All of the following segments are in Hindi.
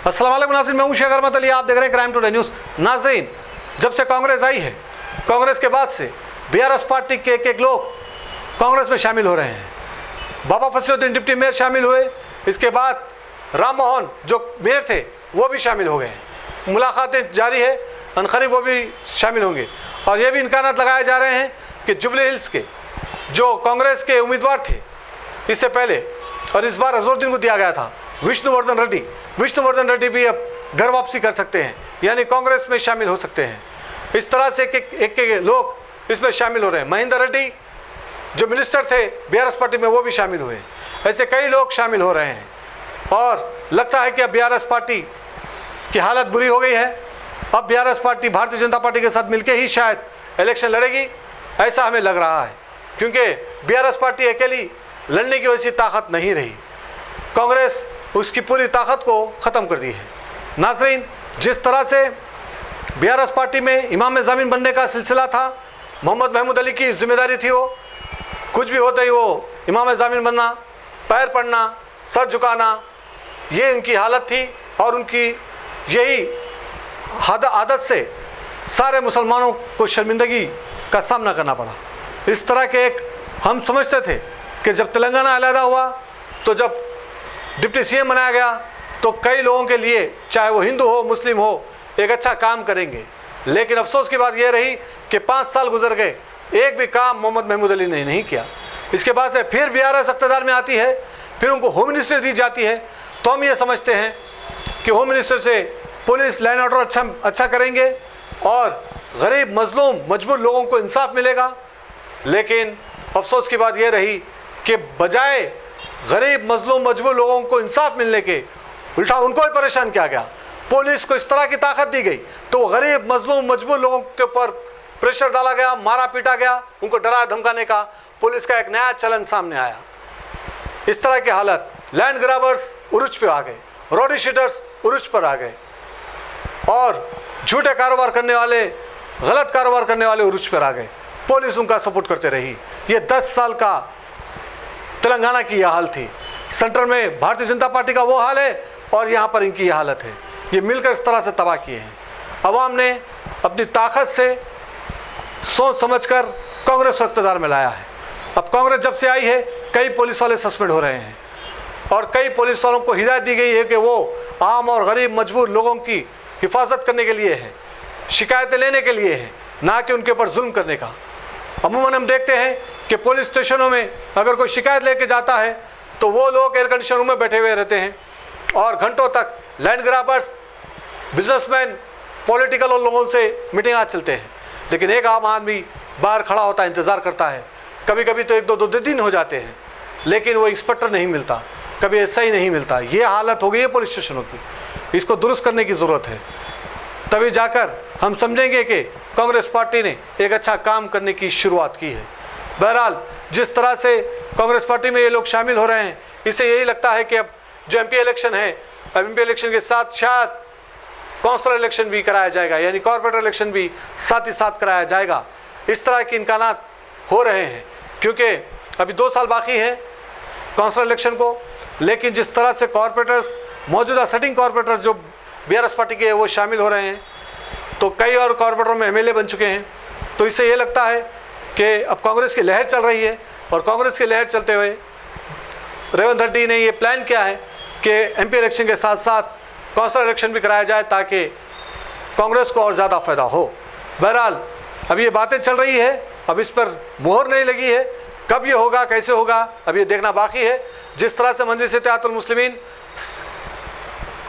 अस्सलाम वालेकुम नाज़रीन, मैं हूं शेख अहमद अली, आप देख रहे हैं क्राइम टुडे न्यूज़। नाज़रीन, जब से कांग्रेस आई है, कांग्रेस के बाद से बीआरएस पार्टी के एक लोग कांग्रेस में शामिल हो रहे हैं। बाबा फसीहुद्दीन डिप्टी मेयर शामिल हुए, इसके बाद राम मोहन जो मेयर थे वो भी शामिल हो गए हैं। मुलाकातें जारी है, अनकरीब वो भी शामिल होंगे। और ये भी इम्कानात लगाए जा रहे हैं कि जुबली हिल्स के जो कांग्रेस के उम्मीदवार थे इससे पहले और इस बार अजहरुद्दीन को दिया गया था, विष्णुवर्धन रेड्डी भी अब घर वापसी कर सकते हैं, यानी कांग्रेस में शामिल हो सकते हैं। इस तरह से एक लोग इसमें शामिल हो रहे हैं। महेंद्र रेड्डी जो मिनिस्टर थे बीआरएस पार्टी में वो भी शामिल हुए। ऐसे कई लोग शामिल हो रहे हैं और लगता है कि अब बीआरएस पार्टी की हालत बुरी हो गई है। अब BRS party Bharatiya Janata party के साथ मिलकर ही शायद इलेक्शन लड़ेगी, ऐसा हमें लग रहा है, क्योंकि बीआरएस पार्टी अकेली लड़ने की वैसी ताकत नहीं रही। कांग्रेस उसकी पूरी ताकत को ख़त्म कर दी है। नाज़रीन, जिस तरह से बीआरएस पार्टी में इमाम ज़मीन बनने का सिलसिला था, मोहम्मद महमूद अली की जिम्मेदारी थी, वो कुछ भी होता ही वो इमाम ज़मीन बनना, पैर पड़ना, सर झुकाना, ये उनकी हालत थी। और उनकी यही आदत से सारे मुसलमानों को शर्मिंदगी का सामना करना पड़ा। इस तरह के एक हम समझते थे कि जब तेलंगाना अलहदा हुआ, तो जब डिप्टी सीएम बनाया गया, तो कई लोगों के लिए, चाहे वो हिंदू हो मुस्लिम हो, एक अच्छा काम करेंगे। लेकिन अफसोस की बात यह रही कि 5 साल गुजर गए, एक भी काम मोहम्मद महमूद अली ने नहीं किया। इसके बाद से फिर बीआरएस इख्तियार में आती है, फिर उनको होम मिनिस्टर दी जाती है, तो हम ये समझते हैं कि होम मिनिस्टर से पुलिस लाइन ऑर्डर अच्छा करेंगे और गरीब मजलूम मजबूर लोगों को इंसाफ मिलेगा। लेकिन अफसोस की बात यह रही कि बजाय गरीब मजलूम मजबूर लोगों को इंसाफ मिलने के, उल्टा उनको ही परेशान किया गया। पुलिस को इस तरह की ताकत दी गई तो गरीब मजलूम मजबूर लोगों के ऊपर प्रेशर डाला गया, मारा पीटा गया, उनको डरा धमकाने का पुलिस का एक नया चलन सामने आया। इस तरह की हालत, लैंड ग्रैबर्स उरुज पे आ गए, रोडी शीटर्स उरुज पर आ गए और झूठे कारोबार करने वाले, गलत कारोबार करने वाले उरुज पर आ गए। पुलिस उनका सपोर्ट करते रही। ये 10 साल का तेलंगाना की यह हाल थी। सेंटर में भारतीय जनता पार्टी का वो हाल है और यहाँ पर इनकी यह हालत है। ये मिलकर इस तरह से तबाह किए हैं। अवाम ने अपनी ताकत से सोच समझकर कांग्रेस को इख्तियार में लाया है। अब कांग्रेस जब से आई है, कई पुलिस वाले सस्पेंड हो रहे हैं और कई पुलिस वालों को हिदायत दी गई है कि वो आम और गरीब मजबूर लोगों की हिफाजत करने के लिए है, शिकायतें लेने के लिए है, ना कि उनके ऊपर जुल्म करने का। अमूमन हम देखते हैं कि पुलिस स्टेशनों में अगर कोई शिकायत लेके जाता है तो वो लोग एयर कंडीशन रूम में बैठे हुए रहते हैं और घंटों तक लैंड ग्रैबर्स, बिजनेसमैन, पॉलिटिकल और लोगों से मीटिंग चलते हैं। लेकिन एक आम आदमी बाहर खड़ा होता है, इंतज़ार करता है। कभी कभी तो 1-2 दिन हो जाते हैं, लेकिन वो इंस्पेक्टर नहीं मिलता, कभी ऐसा ही नहीं मिलता। ये हालत हो गई है पुलिस स्टेशनों की। इसको दुरुस्त करने की ज़रूरत है, तभी जाकर हम समझेंगे कि कांग्रेस पार्टी ने एक अच्छा काम करने की शुरुआत की है। बहरहाल, जिस तरह से कांग्रेस पार्टी में ये लोग शामिल हो रहे हैं, इससे यही लगता है कि अब जो एमपी इलेक्शन है, अब एमपी इलेक्शन के साथ शायद काउंसिलर इलेक्शन भी कराया जाएगा, यानी कॉर्पोरेटर इलेक्शन भी साथ ही साथ कराया जाएगा। इस तरह के इम्कानात हो रहे हैं, क्योंकि अभी 2 साल बाकी है काउंसिलर इलेक्शन को। लेकिन जिस तरह से कॉर्पोरेटर्स, मौजूदा सिटिंग कॉर्पोरेटर्स जो बीआरएस पार्टी के वो शामिल हो रहे हैं, तो कई और कॉर्पोरेटरों में एमएलए बन चुके हैं। तो इससे ये लगता है कि अब कांग्रेस की लहर चल रही है और कांग्रेस की लहर चलते हुए रेवंत रेड्डी ने ये प्लान किया है कि एमपी इलेक्शन के साथ साथ काउंसिलर इलेक्शन भी कराया जाए ताकि कांग्रेस को और ज़्यादा फ़ायदा हो। बहरहाल, अब ये बातें चल रही है, अब इस पर मोहर नहीं लगी है। कब ये होगा, कैसे होगा, अब ये देखना बाकी है। जिस तरह से मजलिस इत्तेहादुल मुस्लिमीन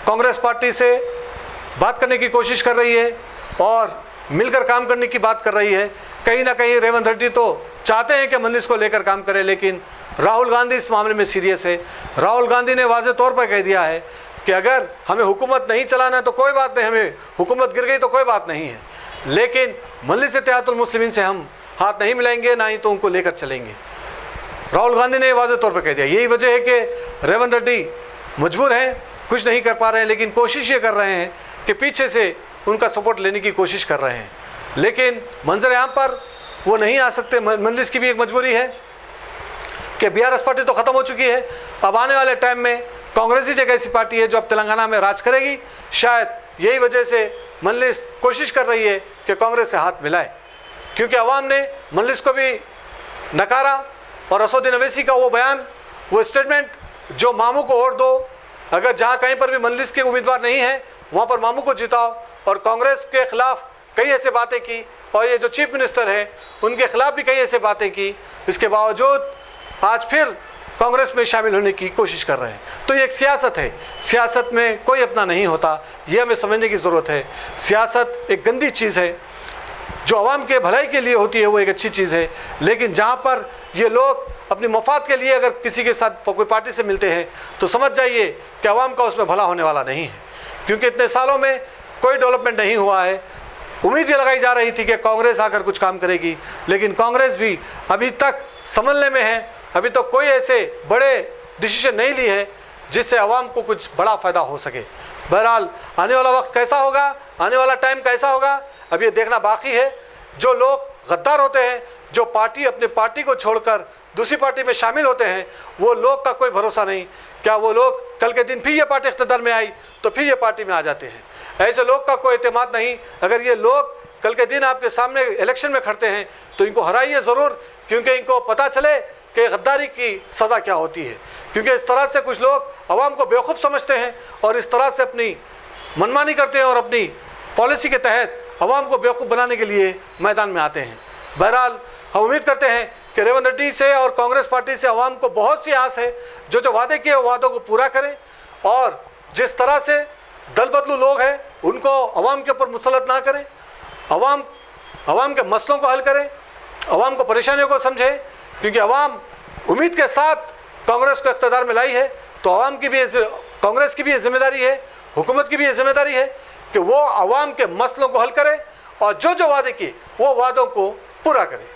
कांग्रेस पार्टी से बात करने की कोशिश कर रही है और मिलकर काम करने की बात कर रही है, कहीं ना कहीं रेवंत रेड्डी तो चाहते हैं कि मजलिस को लेकर काम करें, लेकिन राहुल गांधी इस मामले में सीरियस है। राहुल गांधी ने वाज़ेह तौर पर कह दिया है कि अगर हमें हुकूमत नहीं चलाना है तो कोई बात नहीं, हमें हुकूमत गिर गई तो कोई बात नहीं है, लेकिन मजलिस इत्तेहादुल मुस्लिमीन से हम हाथ नहीं मिलाएंगे, ना ही तो उनको लेकर चलेंगे। राहुल गांधी ने वाज़ेह तौर पर कह दिया। यही वजह है कि रेवंत रेड्डी मजबूर हैं, कुछ नहीं कर पा रहे हैं, लेकिन कोशिश ये कर रहे हैं कि पीछे से उनका सपोर्ट लेने की कोशिश कर रहे हैं। लेकिन मंजर यहाँ पर वो नहीं आ सकते। मजलिस की भी एक मजबूरी है कि बीआरएस पार्टी तो ख़त्म हो चुकी है। अब आने वाले टाइम में कांग्रेस ही एक ऐसी पार्टी है जो अब तेलंगाना में राज करेगी। शायद यही वजह से मजलिस कोशिश कर रही है कि कांग्रेस से हाथ मिलाए, क्योंकि अवाम ने मजलिस को भी नकारा और असदुद्दीन अवैसी का वो बयान, वो स्टेटमेंट, जो मामू को वोट दो, अगर जहाँ कहीं पर भी मजलिस के उम्मीदवार नहीं है वहाँ पर मामू को जिताओ, और कांग्रेस के खिलाफ कई ऐसे बातें की, और ये जो चीफ मिनिस्टर है उनके खिलाफ भी कई ऐसे बातें की। इसके बावजूद आज फिर कांग्रेस में शामिल होने की कोशिश कर रहे हैं। तो ये एक सियासत है, सियासत में कोई अपना नहीं होता, ये हमें समझने की ज़रूरत है। सियासत एक गंदी चीज़ है, जो आवाम के भलाई के लिए होती है वो एक अच्छी चीज़ है, लेकिन जहाँ पर ये लोग अपनी मफाद के लिए अगर किसी के साथ कोई पार्टी से मिलते हैं तो समझ जाइए कि आवाम का उसमें भला होने वाला नहीं है, क्योंकि इतने सालों में कोई डेवलपमेंट नहीं हुआ है। उम्मीद ये लगाई जा रही थी कि कांग्रेस आकर कुछ काम करेगी, लेकिन कांग्रेस भी अभी तक संभलने में है, अभी तो कोई ऐसे बड़े डिसीजन नहीं ली है जिससे आवाम को कुछ बड़ा फ़ायदा हो सके। बहरहाल आने वाला वक्त कैसा होगा, आने वाला टाइम कैसा होगा, अब ये देखना बाकी है। जो लोग गद्दार होते हैं, जो पार्टी अपनी पार्टी को छोड़कर दूसरी पार्टी में शामिल होते हैं, वो लोग का कोई भरोसा नहीं। क्या वो लोग कल के दिन फिर ये पार्टी इख्तियार में आई तो फिर ये पार्टी में आ जाते हैं? ऐसे लोग का कोई एतमाद नहीं। अगर ये लोग कल के दिन आपके सामने इलेक्शन में खड़ते हैं तो इनको हराइए ज़रूर, क्योंकि इनको पता चले कि गद्दारी की सज़ा क्या होती है। क्योंकि इस तरह से कुछ लोग आवाम को बेवकूफ़ समझते हैं और इस तरह से अपनी मनमानी करते हैं और अपनी पॉलिसी के तहत आवाम को बेवकूफ़ बनाने के लिए मैदान में आते हैं। बहरहाल हम उम्मीद करते हैं कि रेवंत रेड्डी से और कांग्रेस पार्टी से आवाम को बहुत सी आस है। जो वादे किए वादों को पूरा करें, और जिस तरह से दल बदलू लोग हैं उनको आवाम के ऊपर मुसलत ना करें, आवाम के मसलों को हल करें, आवाम को परेशानियों को समझें, क्योंकि आवाम उम्मीद के साथ कांग्रेस को इख्तियार में लाई है। तो आवाम की भी, कांग्रेस की भी ये जिम्मेदारी है, हुकूमत की भी ये जिम्मेदारी है कि वो आवाम के मसलों को हल करे और जो वादे किए वो वादों को पूरा करे।